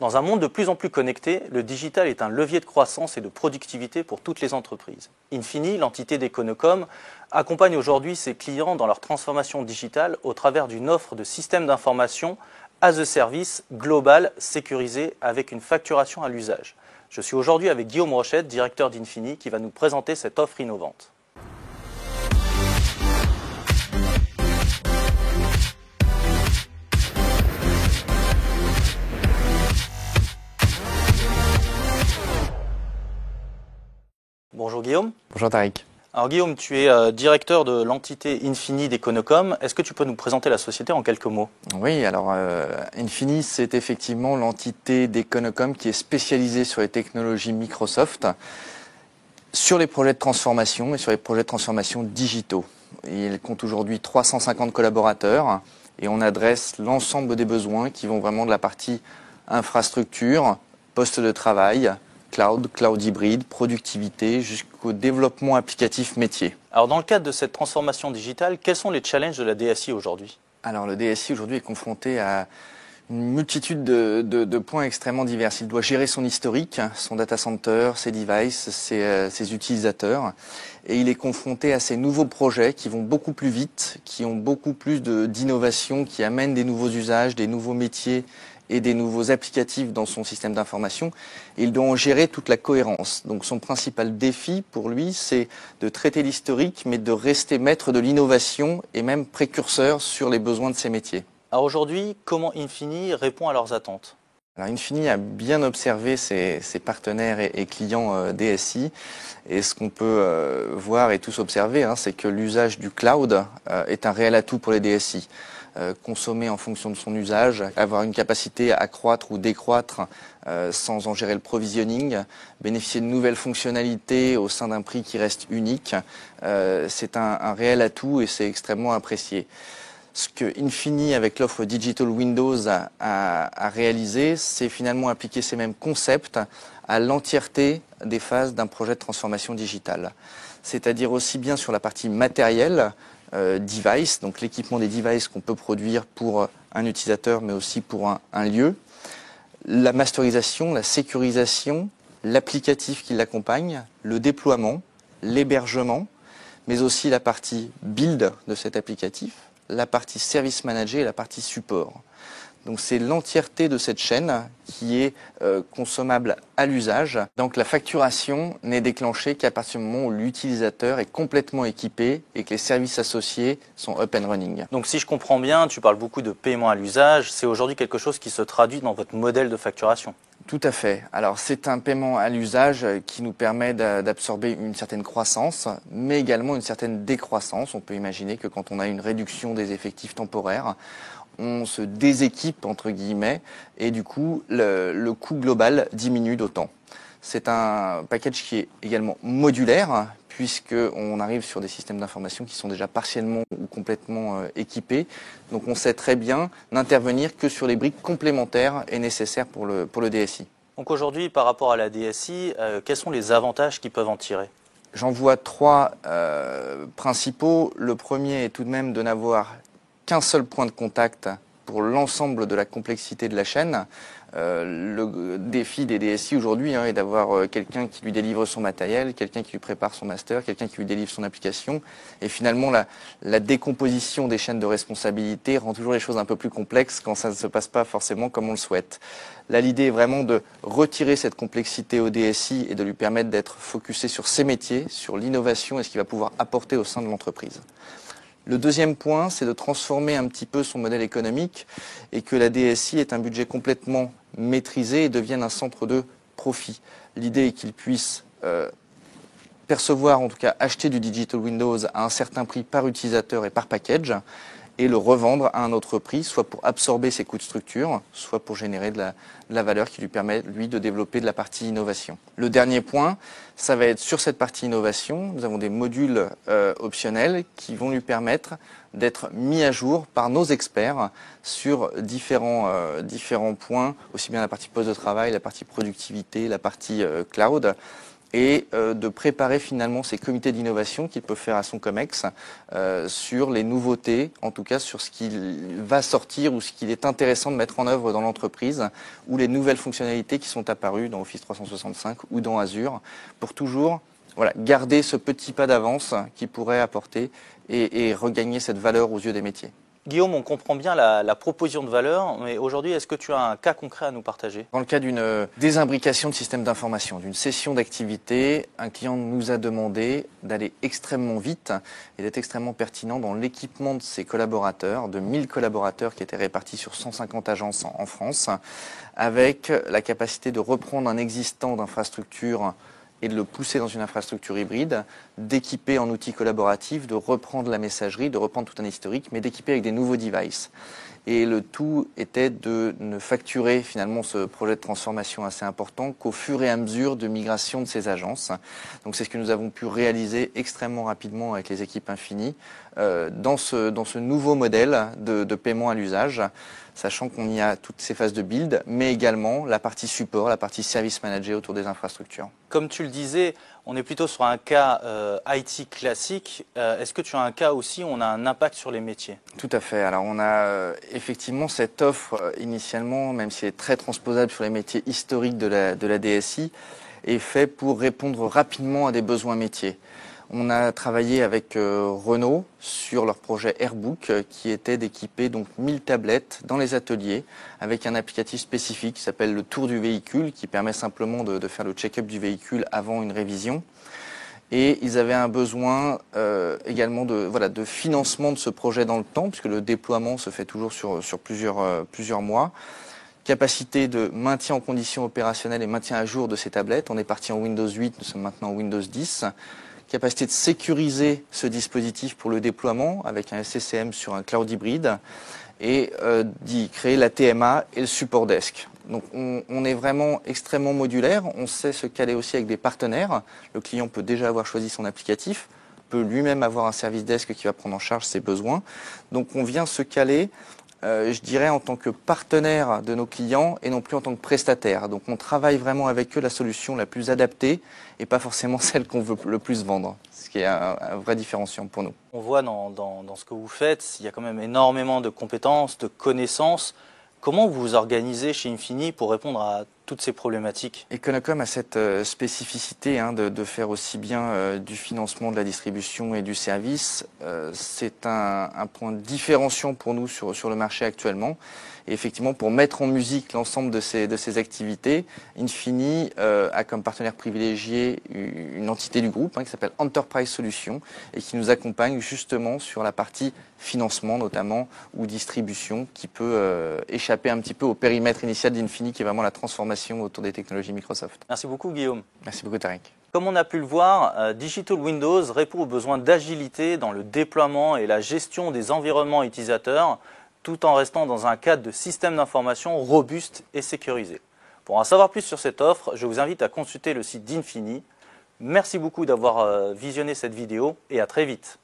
Dans un monde de plus en plus connecté, le digital est un levier de croissance et de productivité pour toutes les entreprises. Infini, l'entité d'Econocom, accompagne aujourd'hui ses clients dans leur transformation digitale au travers d'une offre de système d'information as a service global, sécurisé, avec une facturation à l'usage. Je suis aujourd'hui avec Guillaume Rochette, directeur d'Infini, qui va nous présenter cette offre innovante. Bonjour Guillaume. Bonjour Tariq. Alors Guillaume, tu es directeur de l'entité Infini d'Econocom. Est-ce que tu peux nous présenter la société en quelques mots? Oui, alors Infini, c'est effectivement l'entité d'Econocom qui est spécialisée sur les technologies Microsoft, sur les projets de transformation et sur les projets de transformation digitaux. Il compte aujourd'hui 350 collaborateurs et on adresse l'ensemble des besoins qui vont vraiment de la partie infrastructure, poste de travail, cloud hybride, productivité, jusqu'au développement applicatif métier. Alors dans le cadre de cette transformation digitale, quels sont les challenges de la DSI aujourd'hui? Alors le DSI aujourd'hui est confronté à une multitude de points extrêmement divers. Il doit gérer son historique, son data center, ses devices, ses utilisateurs. Et il est confronté à ces nouveaux projets qui vont beaucoup plus vite, qui ont beaucoup plus d'innovation, qui amènent des nouveaux usages, des nouveaux métiers et des nouveaux applicatifs dans son système d'information. Il doit en gérer toute la cohérence. Donc son principal défi pour lui, c'est de traiter l'historique, mais de rester maître de l'innovation et même précurseur sur les besoins de ses métiers. Alors aujourd'hui, comment Infini répond à leurs attentes? Alors Infini a bien observé ses partenaires et clients DSI. Et ce qu'on peut voir et tous observer, c'est que l'usage du cloud est un réel atout pour les DSI. Consommer en fonction de son usage, avoir une capacité à croître ou décroître sans en gérer le provisioning, bénéficier de nouvelles fonctionnalités au sein d'un prix qui reste unique, c'est un réel atout et c'est extrêmement apprécié. Ce que Infini, avec l'offre Digital Windows, a réalisé, c'est finalement appliquer ces mêmes concepts à l'entièreté des phases d'un projet de transformation digitale. C'est-à-dire aussi bien sur la partie matérielle, device, donc l'équipement des devices qu'on peut produire pour un utilisateur, mais aussi pour un lieu, la masterisation, la sécurisation, l'applicatif qui l'accompagne, le déploiement, l'hébergement, mais aussi la partie build de cet applicatif, la partie service manager et la partie support. Donc c'est l'entièreté de cette chaîne qui est consommable à l'usage. Donc la facturation n'est déclenchée qu'à partir du moment où l'utilisateur est complètement équipé et que les services associés sont up and running. Donc si je comprends bien, tu parles beaucoup de paiement à l'usage. C'est aujourd'hui quelque chose qui se traduit dans votre modèle de facturation. Tout à fait. Alors c'est un paiement à l'usage qui nous permet d'absorber une certaine croissance, mais également une certaine décroissance. On peut imaginer que quand on a une réduction des effectifs temporaires, on se déséquipe entre guillemets et du coup le coût global diminue d'autant. C'est un package qui est également modulaire puisqu'on arrive sur des systèmes d'information qui sont déjà partiellement ou complètement équipés. Donc on sait très bien n'intervenir que sur les briques complémentaires et nécessaires pour le DSI. Donc aujourd'hui, par rapport à la DSI, quels sont les avantages qu'ils peuvent en tirer? J'en vois trois principaux. Le premier est tout de même de n'avoir qu'un seul point de contact pour l'ensemble de la complexité de la chaîne. Le défi des DSI aujourd'hui est d'avoir quelqu'un qui lui délivre son matériel, quelqu'un qui lui prépare son master, quelqu'un qui lui délivre son application. Et finalement, la décomposition des chaînes de responsabilité rend toujours les choses un peu plus complexes quand ça ne se passe pas forcément comme on le souhaite. Là, l'idée est vraiment de retirer cette complexité au DSI et de lui permettre d'être focusé sur ses métiers, sur l'innovation et ce qu'il va pouvoir apporter au sein de l'entreprise. Le deuxième point, c'est de transformer un petit peu son modèle économique et que la DSI ait un budget complètement maîtrisé et devienne un centre de profit. L'idée est qu'il puisse percevoir, en tout cas acheter du Digital Windows à un certain prix par utilisateur et par package et le revendre à un autre prix, soit pour absorber ses coûts de structure, soit pour générer de la valeur qui lui permet, lui, de développer de la partie innovation. Le dernier point, ça va être sur cette partie innovation, nous avons des modules optionnels qui vont lui permettre d'être mis à jour par nos experts sur différents points, aussi bien la partie poste de travail, la partie productivité, la partie cloud, et de préparer finalement ces comités d'innovation qu'il peut faire à son COMEX sur les nouveautés, en tout cas sur ce qui va sortir ou ce qu'il est intéressant de mettre en œuvre dans l'entreprise ou les nouvelles fonctionnalités qui sont apparues dans Office 365 ou dans Azure pour toujours garder ce petit pas d'avance qui pourrait apporter et regagner cette valeur aux yeux des métiers. Guillaume, on comprend bien la proposition de valeur, mais aujourd'hui, est-ce que tu as un cas concret à nous partager? Dans le cas d'une désimbrication de système d'information, d'une cession d'activité, un client nous a demandé d'aller extrêmement vite et d'être extrêmement pertinent dans l'équipement de ses collaborateurs, de 1000 collaborateurs qui étaient répartis sur 150 agences en France, avec la capacité de reprendre un existant d'infrastructure et de le pousser dans une infrastructure hybride, d'équiper en outils collaboratifs, de reprendre la messagerie, de reprendre tout un historique, mais d'équiper avec des nouveaux devices. Et le tout était de ne facturer finalement ce projet de transformation assez important qu'au fur et à mesure de migration de ces agences. Donc c'est ce que nous avons pu réaliser extrêmement rapidement avec les équipes Infini dans ce nouveau modèle de paiement à l'usage, sachant qu'on y a toutes ces phases de build, mais également la partie support, la partie service manager autour des infrastructures. Comme tu le disais, on est plutôt sur un cas IT classique. Est-ce que tu as un cas aussi où on a un impact sur les métiers? Tout à fait. Alors on a effectivement cette offre initialement, même si elle est très transposable sur les métiers historiques de la DSI, est fait pour répondre rapidement à des besoins métiers. On a travaillé avec Renault sur leur projet Airbook qui était d'équiper donc 1000 tablettes dans les ateliers avec un applicatif spécifique qui s'appelle le tour du véhicule qui permet simplement de faire le check-up du véhicule avant une révision. Et ils avaient un besoin également de financement de ce projet dans le temps puisque le déploiement se fait toujours sur plusieurs mois. Capacité de maintien en conditions opérationnelles et maintien à jour de ces tablettes. On est parti en Windows 8, nous sommes maintenant en Windows 10. Capacité de sécuriser ce dispositif pour le déploiement avec un SCCM sur un cloud hybride et d'y créer la TMA et le support desk. Donc on est vraiment extrêmement modulaire, on sait se caler aussi avec des partenaires. Le client peut déjà avoir choisi son applicatif, peut lui-même avoir un service desk qui va prendre en charge ses besoins. Donc on vient se caler, je dirais, en tant que partenaire de nos clients et non plus en tant que prestataire. Donc on travaille vraiment avec eux la solution la plus adaptée et pas forcément celle qu'on veut le plus vendre, ce qui est un vrai différenciant pour nous. On voit dans ce que vous faites, il y a quand même énormément de compétences, de connaissances. Comment vous vous organisez chez Infini pour répondre à toutes ces problématiques? Econocom a cette spécificité de faire aussi bien du financement, de la distribution et du service. C'est un point différenciant pour nous sur le marché actuellement. Et effectivement, pour mettre en musique l'ensemble de ces activités, Infini a comme partenaire privilégié une entité du groupe qui s'appelle Enterprise Solutions et qui nous accompagne justement sur la partie financement notamment ou distribution qui peut échapper un petit peu au périmètre initial d'Infini qui est vraiment la transformation autour des technologies Microsoft. Merci beaucoup Guillaume. Merci beaucoup Tariq. Comme on a pu le voir, Digital Windows répond aux besoins d'agilité dans le déploiement et la gestion des environnements utilisateurs, tout en restant dans un cadre de système d'information robuste et sécurisé. Pour en savoir plus sur cette offre, je vous invite à consulter le site d'Infini. Merci beaucoup d'avoir visionné cette vidéo et à très vite.